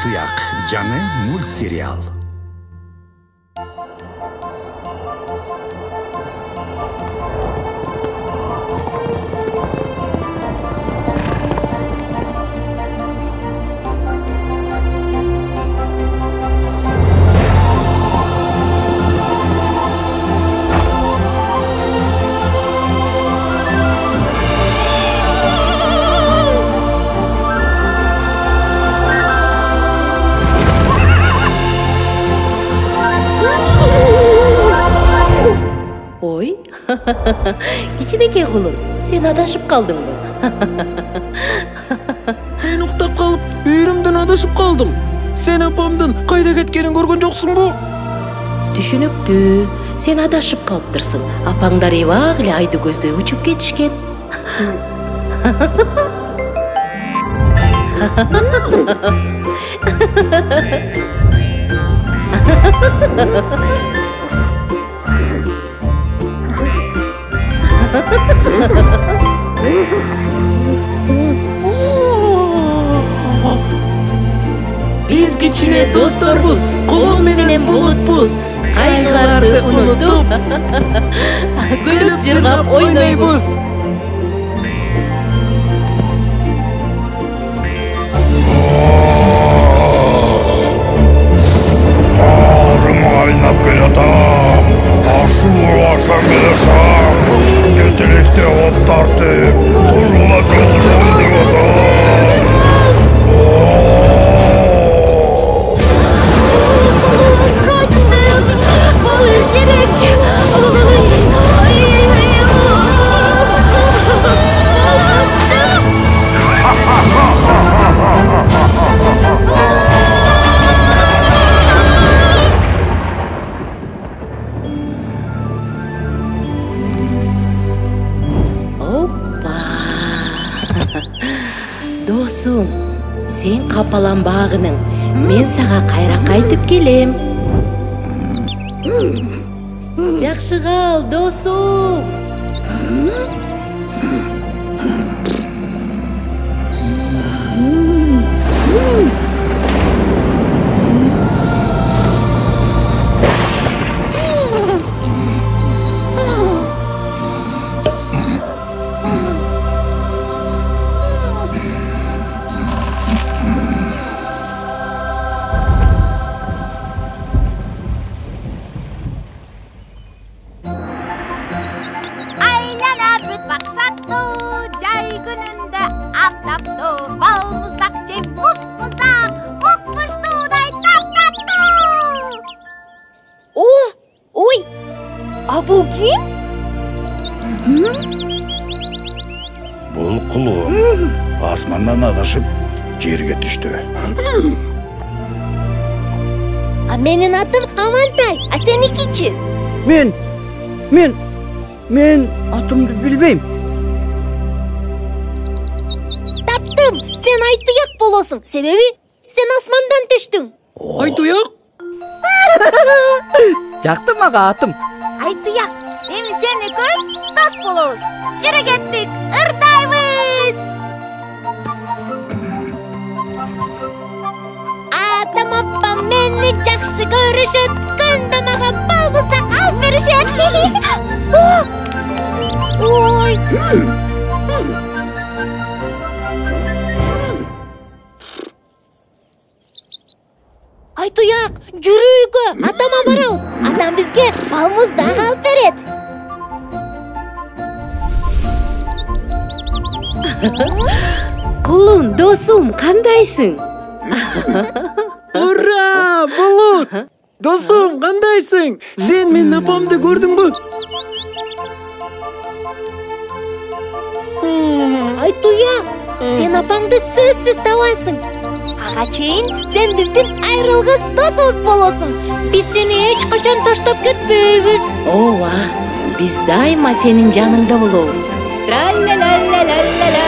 Айтуяк жаңы мультсериал. Ой, кичинекей кулум, сен адашып калдыңбы? Мен уктап калып, үйрүмдөн адашып калдым. Сен апамдын кайда кеткенин көргөн жоксуңбу? Түшүнүктүү, сен адашып калыптырсың. Апаңдар эбак эле айды көздөй учуп кетишкен. Биз кичине досторбуз, кулун менен булутпуз. Кайгыларды унутуп, күлүп жыргап ойнойбуз. Karım aynap gelatam, aşığı aşan gelesem, yetelikte ot tartıp, turula çoldum diyotam. Kaçtım, balık gerek. Kaçtım. Оппа! Досум, сен капаланбагының. Мен сага кайра кайтып келем. Жакшы кал, досум. Aylana büt baksattı, jay gününde atlaptı. Bal muzdak jep muzdak, ukmuştuday taptattı. Ой, а бул ким? Бұл құлым асманнан адашып жерге түштү. А менин атым Амантай, а сеникичи? Мен атымды билбейм. Таптым, сен Айтуяк болосуң, себеби сен асмандан түштүң. Айтуяк? Жакты мага атым. Айтуяк, эми сен экөөбүз дос болобуз. Жүрө кеттик, ырдайбыз. Атам апам мени жакшы көрүшөт, күндө мага балбыздак алып беришет. Ой. Айтуяк, жүрү үйгө, атама барабыз. Атам бизге балмуздак алып берет. Кулум, досум, кандайсың? Ура, Булут! Досум, кандайсың? Сен менин апамды көрдүңбү? Айтуяк, сен апаңды сөзсүз табасың. Ага чейин сен биздин айрылгыс досубуз болосуң. Биз сени эч качан таштап кетпейбиз. Ооба, биз дайыма сенин жаныңда болобуз. Тра-ля-ля-ля-ля-ля-ля.